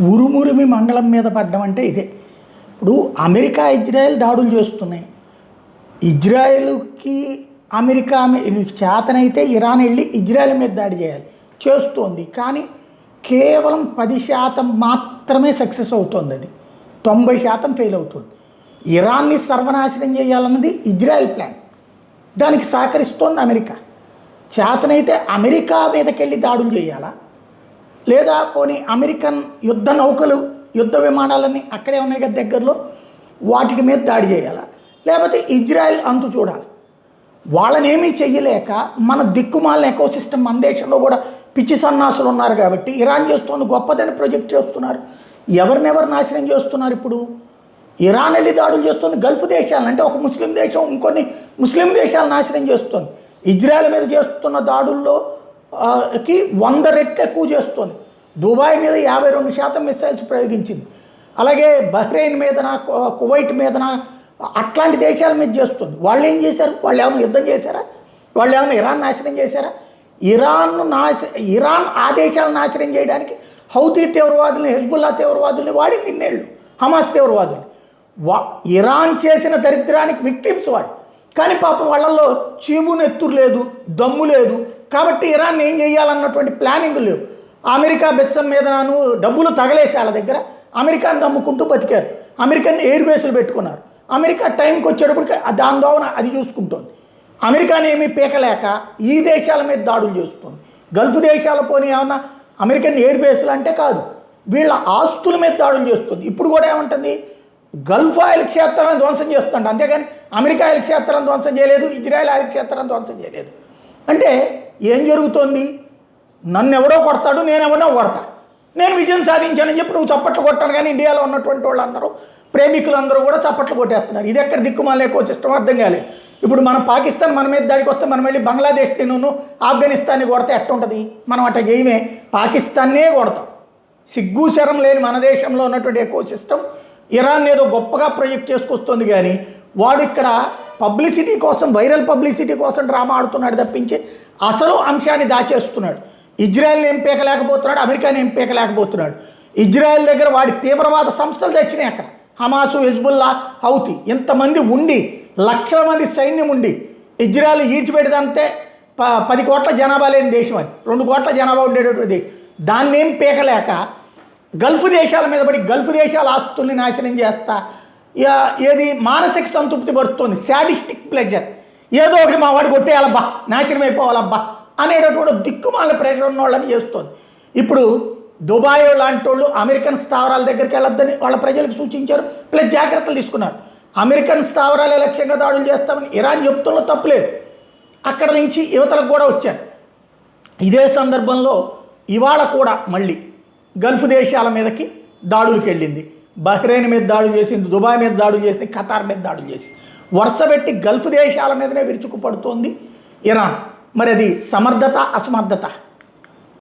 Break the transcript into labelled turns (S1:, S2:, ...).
S1: ఉరుమురిమి మంగళం మీద పడ్డం అంటే ఇదే. ఇప్పుడు అమెరికా ఇజ్రాయెల్ దాడులు చేస్తున్నాయి. ఇజ్రాయెల్కి అమెరికా చేతనైతే ఇరాన్ వెళ్ళి ఇజ్రాయెల్ మీద దాడి చేయాలి, చేస్తోంది. కానీ కేవలం 10% మాత్రమే సక్సెస్ అవుతుంది. అది 90% ఫెయిల్ అవుతుంది. ఇరాన్ని సర్వనాశనం చేయాలన్నది ఇజ్రాయెల్ ప్లాన్. దానికి సహకరిస్తోంది అమెరికా. చేతనైతే అమెరికా మీదకెళ్ళి దాడులు చేయాలా, లేదా పోనీ అమెరికన్ యుద్ధ నౌకలు యుద్ధ విమానాలన్నీ అక్కడే ఉన్నాయి కదా దగ్గరలో, వాటి మీద దాడి చేయాలా, లేకపోతే ఇజ్రాయెల్ అంతు చూడాలి. వాళ్ళనేమీ చెయ్యలేక మన దిక్కుమాలిన ఎకోసిస్టమ్ మన దేశంలో కూడా పిచ్చి సన్నాసులు ఉన్నారు కాబట్టి ఇరాన్ చేస్తుంది గొప్పదని ప్రొజెక్ట్ చేస్తున్నారు. ఎవరినెవరు నాశనం చేస్తున్నారు? ఇప్పుడు ఇరాన్ వెళ్ళి దాడులు చేస్తుంది గల్ఫ్ దేశాలను, అంటే ఒక ముస్లిం దేశం ఇంకొన్ని ముస్లిం దేశాలు నాశనం చేస్తుంది. ఇజ్రాయెల్ మీద చేస్తున్న దాడుల్లో కి 100 రెట్లు ఎక్కువ చేస్తుంది. దుబాయ్ మీద 52% మిసైల్స్ ప్రయోగించింది. అలాగే బహ్రెయిన్ మీదన, కువైట్ మీదన, అట్లాంటి దేశాల మీద చేస్తుంది. వాళ్ళు ఏం చేశారు? వాళ్ళు ఏమైనా యుద్ధం చేశారా? వాళ్ళు ఏమైనా ఇరాన్ నాశనం చేశారా? ఇరాన్ ఆ దేశాలను నాశనం చేయడానికి హౌతీ తీవ్రవాదుల్ని, హెజ్బుల్లా తీవ్రవాదుల్ని వాడింది ఇన్నేళ్ళు, హమాస్ తీవ్రవాదులు. ఇరాన్ చేసిన దరిద్రానికి విక్టిమ్స్ వాళ్ళు. కానీ పాపం వాళ్ళల్లో చీము నెత్తురు లేదు, దమ్ము లేదు. కాబట్టి ఇరాన్ ఏం చేయాలన్నటువంటి ప్లానింగ్ లేవు. అమెరికా బెచ్చం మీద డబ్బులు తగలేసి వాళ్ళ దగ్గర అమెరికాని నమ్ముకుంటూ బతికారు. అమెరికన్ ఎయిర్ బేస్లు పెట్టుకున్నారు. అమెరికా టైంకి వచ్చేటప్పటికి దాని దోవన అది చూసుకుంటుంది. అమెరికాని ఏమీ పీకలేక ఈ దేశాల మీద దాడులు చేస్తుంది. గల్ఫ్ దేశాల పోనీ ఏమన్నా అమెరికన్ ఎయిర్ బేస్లు అంటే కాదు, వీళ్ళ ఆస్తుల మీద దాడులు చేస్తుంది. ఇప్పుడు కూడా ఏమంటుంది? గల్ఫ్ ఆయిల్ క్షేత్రాలను ధ్వంసం చేస్తుంది. అంతేగాని అమెరికా ఆయిల్ క్షేత్రాలను ధ్వంసం చేయలేదు, ఇజ్రాయెల్ ఆయిల్ క్షేత్రాలను ధ్వంసం చేయలేదు. అంటే ఏం జరుగుతోంది? నన్ను ఎవడో కొడతాడు, నేను ఎవడో కొడతా, నేను విజయం సాధించానని చెప్పి నువ్వు చప్పట్లు కొట్టాను. కానీ ఇండియాలో ఉన్నటువంటి వాళ్ళందరూ, ప్రేమికులందరూ కూడా చప్పట్లు కొట్టేస్తున్నారు. ఇది ఎక్కడ దిక్కుమాలే ఎకోసిస్టమ్ అర్థం కాలేదు. ఇప్పుడు మనం పాకిస్తాన్ మన మీద దాడికి వస్తే మనం వెళ్ళి బంగ్లాదేశ్ని ఆఫ్ఘనిస్తాన్ని కొడితే ఎట్టుంటుంది? మనం అట్లా చేయమే, పాకిస్తాన్నే కొడతాం. సిగ్గు శరం లేని మన దేశంలో ఉన్నటువంటి ఎకోసిస్టమ్ ఇరాన్ ఏదో గొప్పగా ప్రొజెక్ట్ చేసుకొస్తుంది. కానీ వాడు ఇక్కడ పబ్లిసిటీ కోసం, వైరల్ పబ్లిసిటీ కోసం డ్రామా ఆడుతున్నాడు తప్పించి అసలు అంశాన్ని దాచేస్తున్నాడు. ఇజ్రాయెల్ని ఏం పీకలేకపోతున్నాడు, అమెరికాని ఏం పీకలేకపోతున్నాడు. ఇజ్రాయెల్ దగ్గర వాడి తీవ్రవాద సంస్థలు తెచ్చినాయి. అక్కడ హమాసు, హెజ్బుల్లా, హౌతీ ఇంతమంది ఉండి, లక్షల మంది సైన్యం ఉండి ఇజ్రాయెల్ ఈడ్చిపెడితే 10 కోట్ల జనాభా లేని దేశం అది, 2 కోట్ల జనాభా ఉండేటటువంటి దేశం. దాన్ని ఏం పీకలేక గల్ఫ్ దేశాల మీద పడి గల్ఫ్ దేశాల ఆస్తుల్ని నాశనం చేస్తా ఏది మానసిక సంతృప్తి పడుతుంది, శాడిస్టిక్ ప్లెజర్. ఏదో ఒకటి మా వాడు కొట్టేయాలబ్బా, నాశనం అయిపోవాలబ్బా అనేటటువంటి దిక్కుమాల ప్రెషర్ ఉన్న వాళ్ళని చేస్తుంది. ఇప్పుడు దుబాయ్ లాంటి వాళ్ళు అమెరికన్ స్థావరాల దగ్గరికి వెళ్ళొద్దని వాళ్ళ ప్రజలకు సూచించారు, ప్లస్ జాగ్రత్తలు తీసుకున్నారు. అమెరికన్ స్థావరాల లక్ష్యంగా దాడులు చేస్తామని ఇరాన్ చెప్తున్న తప్పులేదు. అక్కడ నుంచి యువతలకు కూడా వచ్చారు. ఇదే సందర్భంలో ఇవాళ కూడా మళ్ళీ గల్ఫ్ దేశాల మీదకి దాడులకు వెళ్ళింది. బహ్రెయిన్ మీద దాడులు చేసింది, దుబాయ్ మీద దాడులు చేసింది, ఖతార్ మీద దాడులు చేసింది. వరుస పెట్టి గల్ఫ్ దేశాల మీదనే విరుచుకుపడుతోంది ఇరాన్. మరి అది సమర్థత, అసమర్థత?